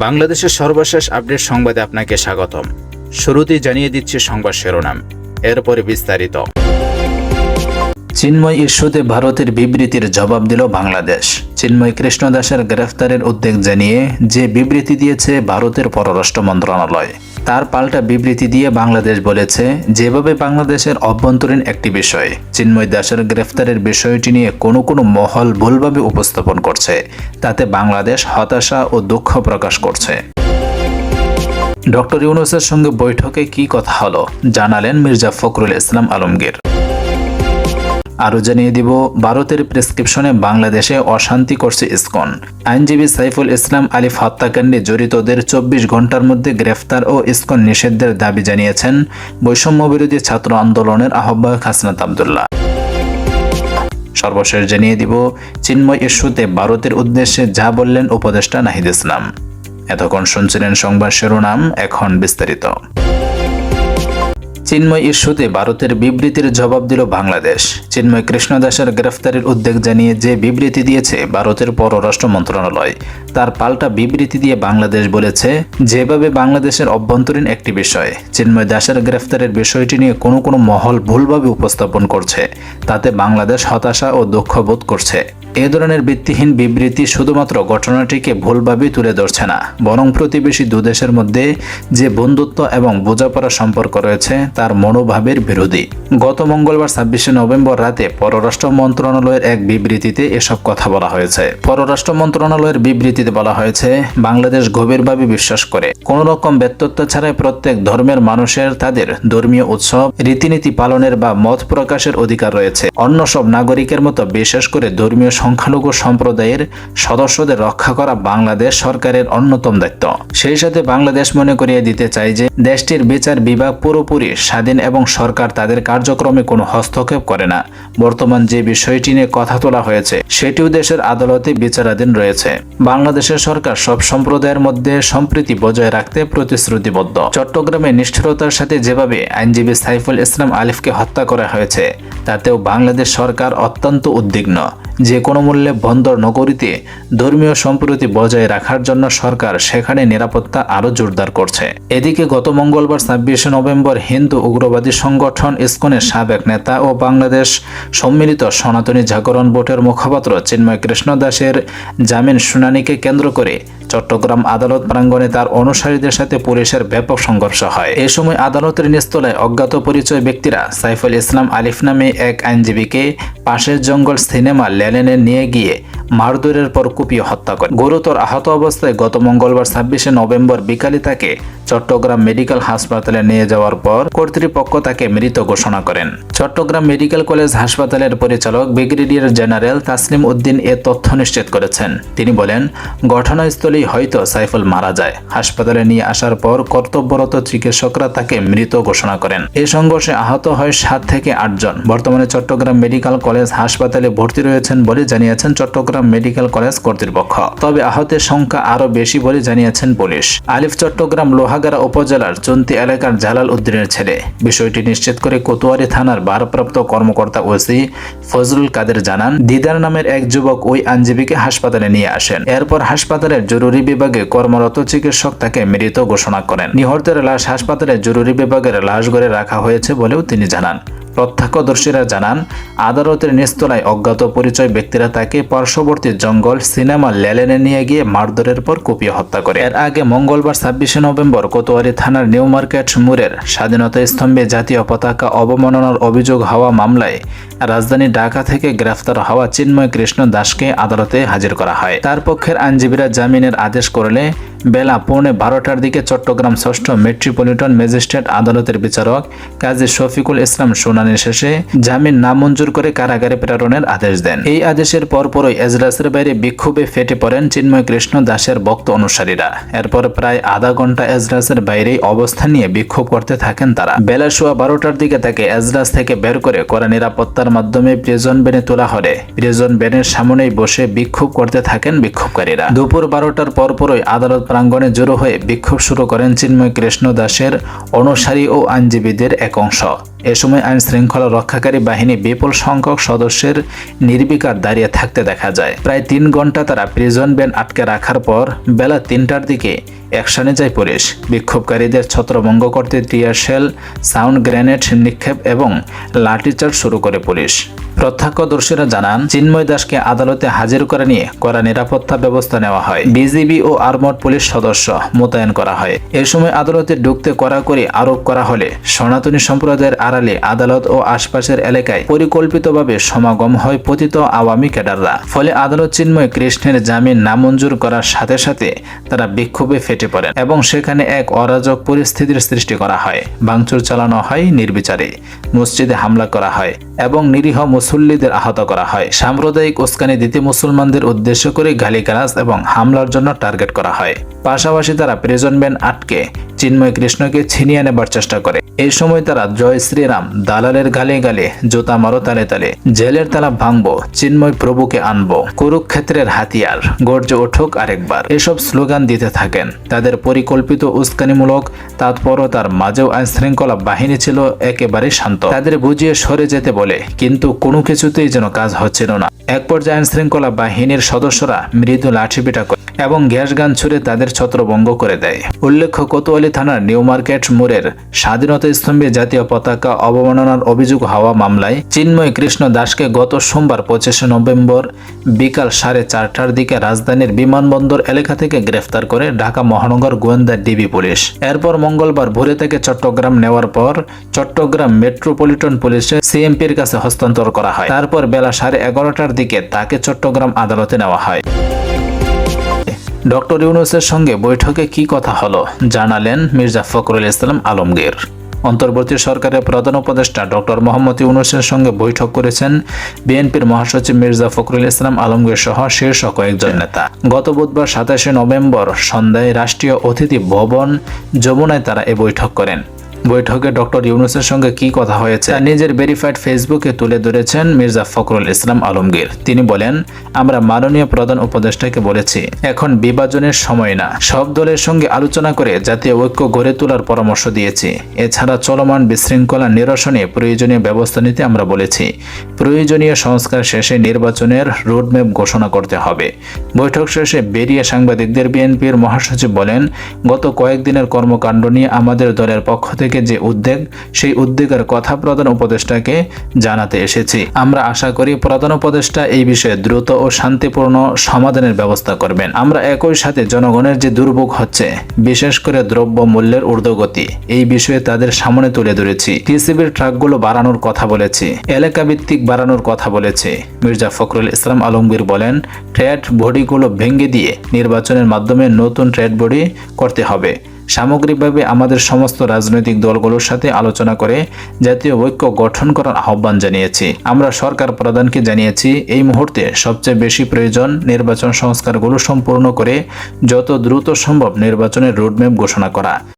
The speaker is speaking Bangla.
বাংলাদেশের সর্বশেষ আপডেট সংবাদে আপনাকে স্বাগতম। শুরুতেই জানিয়ে দিচ্ছি সংবাদ শিরোনাম, এরপরে বিস্তারিত। চিন্ময় ইস্যুতে ভারতের বিবৃতির জবাব দিল বাংলাদেশ। চিন্ময় কৃষ্ণ দাসের গ্রেফতারের উদ্বেগ জানিয়ে যে বিবৃতি দিয়েছে ভারতের পররাষ্ট্র মন্ত্রণালয়, তার পাল্টা বিবৃতি দিয়ে বাংলাদেশ বলেছে, যেভাবে বাংলাদেশের অভ্যন্তরীণ একটি বিষয় চিন্ময় দাসের গ্রেফতারের বিষয়টি নিয়ে কোনো মহল ভুলভাবে উপস্থাপন করছে, তাতে বাংলাদেশ হতাশা ও দুঃখ প্রকাশ করছে। ডক্টর ইউনূসের সঙ্গে বৈঠকে কি কথা হলো জানালেন মির্জা ফখরুল ইসলাম আলমগীর। আরও জানিয়ে দিব, ভারতের প্রেসক্রিপশনে বাংলাদেশে অশান্তি করছে ইসকন। আইনজীবী সাইফুল ইসলাম আলিফ হত্যাকাণ্ডে জড়িতদের 24 ঘন্টার মধ্যে গ্রেফতার ও ইসকন নিষিদ্ধের দাবি জানিয়েছেন বৈষম্য বিরোধী ছাত্র আন্দোলনের আহ্বায়ক হাসনাত আবদুল্লাহ। সর্বশেষ জানিয়ে দিব, চিন্ময় ইস্যুতে ভারতের উদ্দেশ্যে যা বললেন উপদেষ্টা নাহিদ ইসলাম। এতক্ষণ শুনছিলেন সংবাদ শিরোনাম, এখন বিস্তারিত। চিন্ময় ইস্যুতে ভারতের বিবৃতির জবাব দিল বাংলাদেশ। চিন্ময় কৃষ্ণ দাসের গ্রেফতারের উদ্বেগ জানিয়ে যে বিবৃতি দিয়েছে ভারতের পররাষ্ট্র মন্ত্রণালয়, তার পাল্টা বিবৃতি দিয়ে বাংলাদেশ বলেছে, যেভাবে বাংলাদেশের অভ্যন্তরীণ একটি বিষয় চিন্ময় দাসের গ্রেফতারের বিষয়টি নিয়ে কোনো মহল ভুলভাবে উপস্থাপন করছে, তাতে বাংলাদেশ হতাশা ও দুঃখ বোধ করছে। এ ধরনের ভিত্তিহীন বিবৃতি শুধুমাত্র ঘটনাটিকে ভুলভাবে তুলে ধরছে না, বরং প্রতিবেশী দুদেশের মধ্যে যে বন্ধুত্ব এবং বোঝাপড়া সম্পর্ক রয়েছে তার মনোভাবের বিরোধী। গত মঙ্গলবার 26 নভেম্বর রাতে পররাষ্ট্র মন্ত্রণালয়ের এক বিবৃতিতে এসব কথা বলা হয়েছে। পররাষ্ট্র মন্ত্রণালয়ের বিবৃতিতে বলা হয়েছে, বাংলাদেশ গভীরভাবে বিশ্বাস করে কোনো রকম ব্যত্যয় ছাড়াই প্রত্যেক ধর্মের মানুষের তাদের ধর্মীয় উৎসব রীতিনীতি পালনের বা মত প্রকাশের অধিকার রয়েছে। অন্য সব নাগরিকের মতো বিশেষ করে ধর্মীয় সংখ্যালঘু সম্প্রদায়ের সদস্যদের রক্ষা করা বাংলাদেশ সরকারের অন্যতম দায়িত্ব। সেই সাথে বাংলাদেশ মনে করিয়ে দিতে চাই যে দেশটির বিচার বিভাগ পুরোপুরি স্বাধীন এবং সরকার তাদের কার্যক্রমে কোনো হস্তক্ষেপ করে না। বর্তমান যে বিষয়টি নিয়ে কথা তোলা হয়েছে সেটিও দেশের আদালতে বিচারাধীন রয়েছে। বাংলাদেশের সরকার সব সম্প্রদায়ের মধ্যে সম্প্রীতি বজায় রাখতে প্রতিশ্রুতিবদ্ধ। চট্টগ্রামে নিষ্ঠুরতার সাথে যেভাবে আইনজীবী সাইফুল ইসলাম আলিফকে হত্যা করা হয়েছে তাতেও বাংলাদেশ সরকার অত্যন্ত উদ্বিগ্ন। যে কোনো মূল্যে বন্দর নগরীতে ধর্মীয় সম্প্রীতি বজায় রাখার জন্য সরকার সেখানে নিরাপত্তা আরও জোরদার করছে। এদিকে গত মঙ্গলবার 26 নভেম্বর হিন্দু উগ্রবাদী সংগঠন ইসকনের সাবেক নেতা ও বাংলাদেশ সম্মিলিত সনাতনী জাগরণ বোর্ডের মুখপাত্র চিন্ময় কৃষ্ণ দাসের জামিন শুনানিকে কেন্দ্র করে চট্টগ্রাম আদালত প্রাঙ্গণে তার অনুসারীদের সাথে পুলিশের ব্যাপক সংঘর্ষ হয়। এ সময় আদালতের নিস্তলায় অজ্ঞাত পরিচয় ব্যক্তিরা সাইফুল ইসলাম আলিফ নামে এক আইনজীবীকে পাশের জঙ্গল সিনেমা লেনে নিয়ে গিয়ে মারধরের পর কুপিয়ে হত্যা করে। গুরুতর আহত অবস্থায় গত মঙ্গলবার 26 নভেম্বর বিকালে তাকে চট্টগ্রাম মেডিকেল হাসপাতালে নিয়ে যাওয়ার পর কর্তৃপক্ষ তাকে মৃত ঘোষণা করেন। চট্টগ্রাম মেডিকেল কলেজ হাসপাতালের পরিচালক ব্রিগেডিয়ার জেনারেল তাসলিম উদ্দিন এ তথ্য নিশ্চিত করেছেন। তিনি বলেন, ঘটনাস্থলেই হয়তো সাইফুল মারা যায়। হাসপাতালে নিয়ে আসার পর কর্তব্যরত চিকিৎসকরা তাকে মৃত ঘোষণা করেন। এই সংঘর্ষে আহত হয় 7 থেকে 8 জন। বর্তমানে চট্টগ্রাম মেডিকেল কলেজ হাসপাতালে ভর্তি রয়েছেন বলে জানিয়েছেন চট্টগ্রাম মেডিকেল কলেজ কর্তৃপক্ষ। তবে আহতের সংখ্যা আরও বেশি বলে জানিয়েছেন পুলিশ। আলিফ চট্টগ্রাম লোহাগাড়া উপজেলার চন্তি এলাকার জালাল উদ্দিনের ছেলে। বিষয়টি নিশ্চিত করে কোতোয়ালি থানার ভারপ্রাপ্ত কর্মকর্তা ওসি ফজলুল কাদের জানান, দিদার নামের এক যুবক ওই আইনজীবীকে হাসপাতালে নিয়ে আসেন। এরপর হাসপাতালের জরুরি বিভাগে কর্মরত চিকিৎসক তাকে মৃত ঘোষণা করেন। নিহতের লাশ হাসপাতালের জরুরি বিভাগের লাশঘরে রাখা হয়েছে বলেও তিনি জানান। প্রত্যক্ষদর্শীরা জানান, আদালতের নিস্তলায় অজ্ঞাত পরিচয় ব্যক্তিরা তাকে পার্শ্ববর্তী জঙ্গল সিনেমা লেনে নিয়ে গিয়ে মারধরের পর কুপিয়ে হত্যা করে। এর আগে মঙ্গলবার 26 নভেম্বর কোতোয়ালি থানার নিউ মার্কেট মোড়ের স্বাধীনতা স্তম্ভে জাতীয় পতাকা অবমাননার অভিযোগ হওয়া মামলায় রাজধানী ঢাকা থেকে গ্রেফতার হওয়া চিন্ময় কৃষ্ণ দাসকে আদালতে হাজির করা হয়। তার পক্ষের আইনজীবীরা জামিনের আদেশ করলে বেলা 11:15টার দিকে চট্টগ্রাম 6ষ্ঠ মেট্রোপলিটন ম্যাজিস্ট্রেট আদালতের বিচারক কাজী শফিকুল ইসলাম শুনানি শেষে জামিন নামঞ্জুর করে কারাগারে প্রেরণের আদেশ দেন। এই আদেশের পরপরই এজলাসের বাইরে বিক্ষোভে ফেটে পড়েন চিন্ময় কৃষ্ণ দাসের ভক্ত অনুসারীরা। এরপর প্রায় আধা ঘন্টা এজলাসের বাইরেই অবস্থান নিয়ে বিক্ষোভ করতে থাকেন তারা। বেলা 12:15টার দিকে তাকে এজলাস থেকে বের করে কড়া নিরাপত্তার মাধ্যমে প্রিজন ভ্যানে তোলা হলে প্রিজন ভ্যানের সামনেই বসে বিক্ষোভ করতে থাকেন বিক্ষোভকারীরা। দুপুর 12টার পরপরই আদালত প্রাঙ্গণে জড়ো হয়ে বিক্ষোভ শুরু করেন চিন্ময় কৃষ্ণ দাসের অনুসারী ও আইনজীবীদের এক অংশ। এ সময় আইন শৃঙ্খলা রক্ষাকারী বাহিনী বিপুল সংখ্যক সদস্যের নির্বিকার দাঁড়িয়ে থাকতে দেখা যায়। প্রায় 3 ঘন্টা তারা প্রিজন ভ্যান আটকে রাখার পর বেলা 3টার দিকে অ্যাকশনে যায় পুলিশ। বিক্ষোভকারীদের ছত্রভঙ্গ করতে টিয়ার শেল, সাউন্ড গ্রেনেড নিক্ষেপ এবং লাঠিচার্জ শুরু করে পুলিশ। প্রত্যক্ষদর্শীরা জানান, চিন্ময় দাসকে আদালতে হাজির করে নিয়ে কড়া নিরাপত্তা ব্যবস্থা নেওয়া হয়। বিজিবি ও আর্মড পুলিশ সদস্য মোতায়েন করা হয়। এ সময় আদালতে ঢুকতে কড়াকড়ি আরোপ করা হলে সনাতনী সম্প্রদায়ের আড়ালে আদালত ও আশপাশের এলাকায় পরিকল্পিতভাবে সমাগম হয় পতিত আওয়ামী ক্যাডাররা। ফলে আদালত চিন্ময় কৃষ্ণের জামিন নামঞ্জুর করার সাথে সাথে তারা বিক্ষোভে ফেটে পড়েন এবং সেখানে এক অরাজক পরিস্থিতির সৃষ্টি করা হয়। ভাঙচুর চালানো হয় নির্বিচারে, মসজিদে হামলা করা হয় এবং নিরীহ মুসল্লিদের আহত করা হয়। সাম্প্রদায়িক উস্কানি দিতে মুসলমানদের উদ্দেশ্য করে গালিগালাজ এবং হামলার জন্য টার্গেট করা হয়। পাশাপাশি তারা প্রিজন ভ্যান আটকে চিন্ময় কৃষ্ণকে ছিনিয়ে নেবার চেষ্টা করে। এই সময় তারা জয় শ্রীরাম, দালালের গালে গালে, জুতা মারো তালে তালে, জেলের তালা ভাঙবো, চিন্ময় প্রভুকে আনবো, কুরুক্ষেত্রের হাতিয়ার, গর্জে ওঠুক আরেকবার, এসব স্লোগান দিতে থাকেন। তাদের পরিকল্পিত উস্কানিমূলক তৎপরতার মাঝেও আইন শৃঙ্খলা বাহিনী ছিল একেবারে শান্ত। তাদের বুঝিয়ে সরে যেতে বলে, কিন্তু কোনো কিছুতেই যেন কাজ হচ্ছিল না। এক পর্যায়ে আইন শৃঙ্খলা বাহিনীর সদস্যরা মৃদু লাঠিপেটা করে এবং গ্যাস গান ছুড়ে তাদের ছত্রভঙ্গ করে দেয়। উল্লেখ্য, কোতোয়ালি থানার নিউ মার্কেট মোড়ের স্বাধীনতা স্তম্ভে জাতীয় পতাকা অবমাননার অভিযোগ হওয়া মামলায় চিন্ময় কৃষ্ণ দাসকে গত সোমবার 25 নভেম্বর বিকাল 4:30টার দিকে রাজধানীর বিমানবন্দর এলাকা থেকে গ্রেফতার করে ঢাকা মহানগর গোয়েন্দা ডিবি পুলিশ। এরপর মঙ্গলবার ভোরে তাকে চট্টগ্রাম নেওয়ার পর চট্টগ্রাম মেট্রোপলিটন পুলিশের সিএমপির কাছে হস্তান্তর করা হয়। তারপর বেলা 11:30টার দিকে তাকে চট্টগ্রাম আদালতে নেওয়া হয়। ডক্টর ইউনূসের সঙ্গে বৈঠকে কি কথা হলো জানালেন মির্জা ফখরুল ইসলাম আলমগীর। অন্তর্বর্তী সরকারের প্রধান উপদেষ্টা ডক্টর মোহাম্মদ ইউনূসের সঙ্গে বৈঠক করেছেন বিএনপির মহাসচিব মির্জা ফখরুল ইসলাম আলমগীর সহ শীর্ষ কয়েকজন নেতা। গত বুধবার 27 নভেম্বর সন্ধ্যায় রাষ্ট্রীয় অতিথি ভবন যমুনায় তারা এ বৈঠক করেন। বৈঠকে ডক্টর ইউনূসের সঙ্গে কি কথা হয়েছে তা নিজের ভেরিফাইড ফেসবুকে তুলে ধরেছেন মির্জা ফখরুল ইসলাম আলমগীর। তিনি বলেন, আমরা মাননীয় প্রধান উপদেষ্টাকে বলেছি, এখন বিভাজনের সময় না। সব দলের সঙ্গে আলোচনা করে জাতীয় ঐক্য গড়ে তোলার পরামর্শ দিয়েছি। এছাড়া চলমান বিশৃঙ্খলা নিরসনে প্রয়োজনীয় ব্যবস্থা নিতে আমরা বলেছি। প্রয়োজনীয় সংস্কার শেষে নির্বাচনের রোডম্যাপ ঘোষণা করতে হবে। বৈঠক শেষে বেরিয়ে সাংবাদিকদের বিএনপির মহাসচিব বলেন, গত কয়েকদিনের কর্মকাণ্ড নিয়ে আমাদের দলের পক্ষ থেকে যে উদ্বেগ, সেই উদ্বেগের কথা প্রধান উপদেষ্টাকে জানাতে এসেছি। আমরা আশা করি প্রধান উপদেষ্টা এই বিষয়ে দ্রুত ও শান্তিপূর্ণ সমাধানের ব্যবস্থা করবেন। আমরা একই সাথে জনগণের যে দুর্ভোগ হচ্ছে, বিশেষ করে দ্রব্য মূল্যের ঊর্ধ্বগতি, এই বিষয়ে তাদের সামনে তুলে ধরেছি। টিসিবির ট্রাকগুলো বাড়ানোর কথা বলেছি, এলাকা ভিত্তিক বাড়ানোর কথা বলেছি। মির্জা ফখরুল ইসলাম আলমগীর বলেন, ট্রেড বডিগুলো ভেঙে দিয়ে নির্বাচনের মাধ্যমে নতুন ট্রেড বডি করতে হবে। সামগ্রিকভাবে আমাদের সমস্ত রাজনৈতিক দলগুলোর সাথে আলোচনা করে জাতীয় ঐক্য গঠন করার আহ্বান জানিয়েছি। আমরা সরকার প্রধানকে জানিয়েছি, এই মুহূর্তে সবচেয়ে বেশি প্রয়োজন নির্বাচন সংস্কারগুলো সম্পূর্ণ করে যত দ্রুত সম্ভব নির্বাচনের রোডম্যাপ ঘোষণা করা।